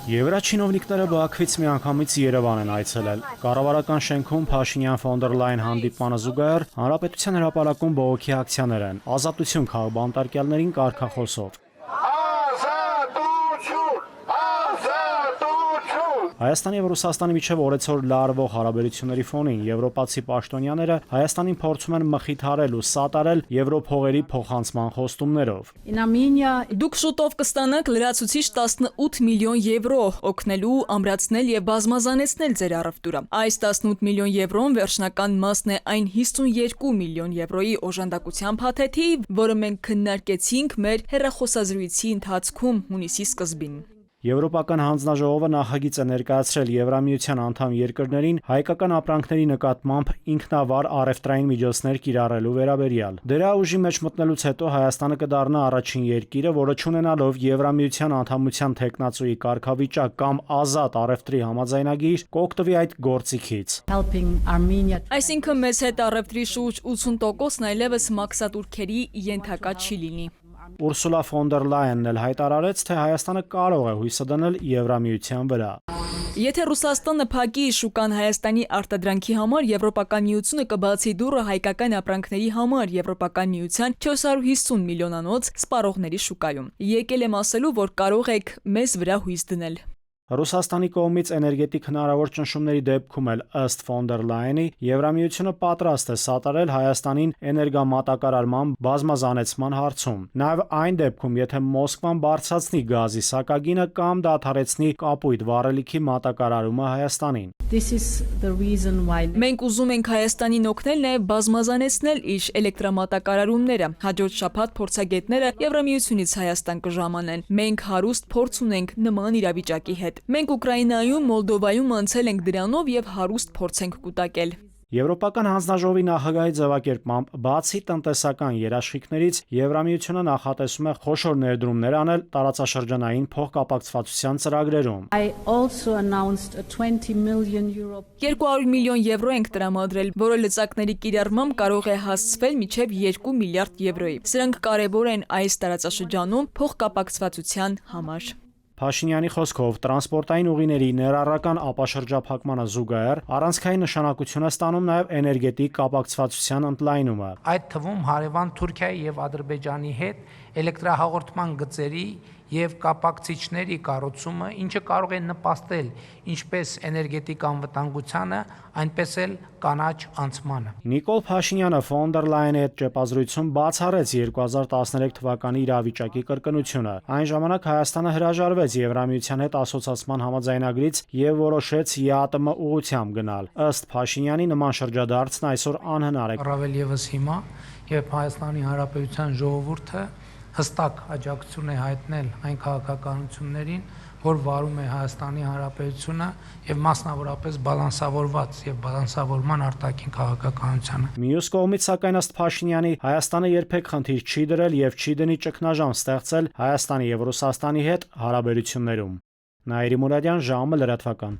Եվրաչինովնիկները Բաքվից միանգամից Երևան են այցելել։ Կառավարական շենքում Փաշինյան-ֆոն դեր Լայն հանդիպմանը զուգահեռ Հանրապետության հրապարակում բողոքի ակցիաներ են։ Ազատություն քաղբանտարկյալներին կարգախոսով։ Հայաստանի եւ Ռուսաստանի միջև օրեցօր լարվող հարաբերությունների ֆոնին եվրոպացի պաշտոնյաները Հայաստանին փորձում են մխիթարել ու սատարել եվրոփողերի փոխանցման խոստումներով։ Դուք շուտով կստանաք լրացուցիչ 18 միլիոն եվրո, օգնելու, ամրացնել եւ բազմազանեցնել ձեր առևտուրը։ Այս 18 միլիոն եվրոն վերջնական մասն է այն 52 միլիոն եվրոյի օժանդակության փաթեթի, որը մենք քննարկեցինք մեր հեռախոսազրույցի ընթացքում հունիսի սկզբին։ Եվրոպական հանձնաժողովը նախագիծ է ներկայացրել Եվրամիության անդամ երկրներին հայկական ապրանքների նկատմամբ ինքնավար առևտրային միջոցներ կիրառելու վերաբերյալ։ Դրա ուժի մեջ մտնելուց հետո Հայաստանը կդառնա առաջին երկիրը, որը չունենալով Եվրամիության անդամության թեկնածուի կարգավիճակ կամ ազատ առևտրի համաձայնագիր, կօգտվի այդ գործիքից։ Այսինքն մեզ հետ առևտրի շուրջ 80%-ն այլևս մաքսատուրքերի ենթակա չի լինի։ Ուրսուլա ֆոն դեր Լայենն էլ հայտարարեց, թե Հայաստանը կարող է հույսը դնել Եվրամիության վրա։ Եթե Ռուսաստանը փակի շուկան Հայաստանի արտադրանքի համար, Եվրոպական միությունը կբացի դուռը հայկական ապրանքների համար Եվրոպական միության 450 միլիոնանոց սպառողների շուկայում։ Եկել եմ ասելու, որ կարող եք մեզ վրա հույս դնել։ Ռուսաստանի կողմից էներգետիկ հնարավոր ճնշումների դեպքում էլ ըստ ֆոն դեր Լայենի Եվրամիությունը պատրաստ է սատարել Հայաստանին էներգամատակարարման բազմազանեցման հարցում։ Նաև այն դեպքում, եթե Մոսկվան բարձրացնի գազի սակագինը կամ դադարեցնի կապույտ վառելիքի մատակարարումը Հայաստանին։ Մենք ուզում ենք Հայաստանին օգնել նաև բազմազանեցնել իր էլեկտրամատակարարումները։ Հաջորդ շաբաթ փորձագետները Եվրամիությունից Հայաստան կժամանեն։ Մենք հարուստ փորձ ունենք նման իրավիճակի հետ։ Մենք Ուկրաինայում, Մոլդովայում անցել ենք դրանով եւ հարուստ փորձ ենք կուտակել։ Եվրոպական հանձնաժողովի նախագահի ձևակերպմամբ, բացի տնտեսական երաշխիքներից, Եվրամիությունը նախատեսում է խոշոր ներդրումներ անել տարածաշրջանային փոխկապակցվածության ծրագրերում։ 200 միլիոն եվրո ենք տրամադրել, որը լծակների կիրառմամբ կարող է հասցվել մինչև 2 միլիարդ եվրոյի։ Սրանք կարևոր են այս տարածաշրջանում փոխկապակցվածության համար։ Փաշինյանի խոսքով տրանսպորտային ուղիների ներառական ապաշրջափակմանը զուգահեռ առանցքային նշանակություն է ստանում նաև էներգետիկ կապակցվածության ընդլայնումը։ Այդ թվում հարևան Թուրքիայի եւ Ադրբեջանի հետ էլեկտրահաղորդման գծերի եւ կապակցիչների կառուցումը, ինչը կարող է նպաստել ինչպես էներգետիկ անվտանգությանը, այնպես էլ կանաչ անցմանը։ Նիկոլ Փաշինյանը ֆոն դեր Լայենի հետ ճեպազրույցում բացառեց 2013 թվականի իրավիճակի կրկնությունը։ Այն ժամանակ Հայաստանը հրաժարվեց Եվրամիության հետ ասոցացման համաձայնագրից եւ որոշեց ԵԱՏՄ ուղղությամբ գնալ։ Ըստ Փաշինյանի նման շրջադարձն այսօր անհնար է։ Առավել եւս հիմա, երբ Հայաստանի Հանրապետության ժողովուրդը հստակ աջակցություն է հայտնել այն քաղաքականություններին, որ վարում է Հայաստանի Հանրապետությունը եւ մասնավորապես բալանսավորված եւ բալանսավորման արտաքին քաղաքականությանը։ Մյուս կողմից, սակայն ըստ Փաշինյանի, Հայաստանը երբեք խնդիր չի դրել եւ չի դնի ճգնաժամ ստեղծել Հայաստանի եւ Ռուսաստանի հետ հարաբերություններում։ Նաիրի Մուրադյան, ժամը լրատվական։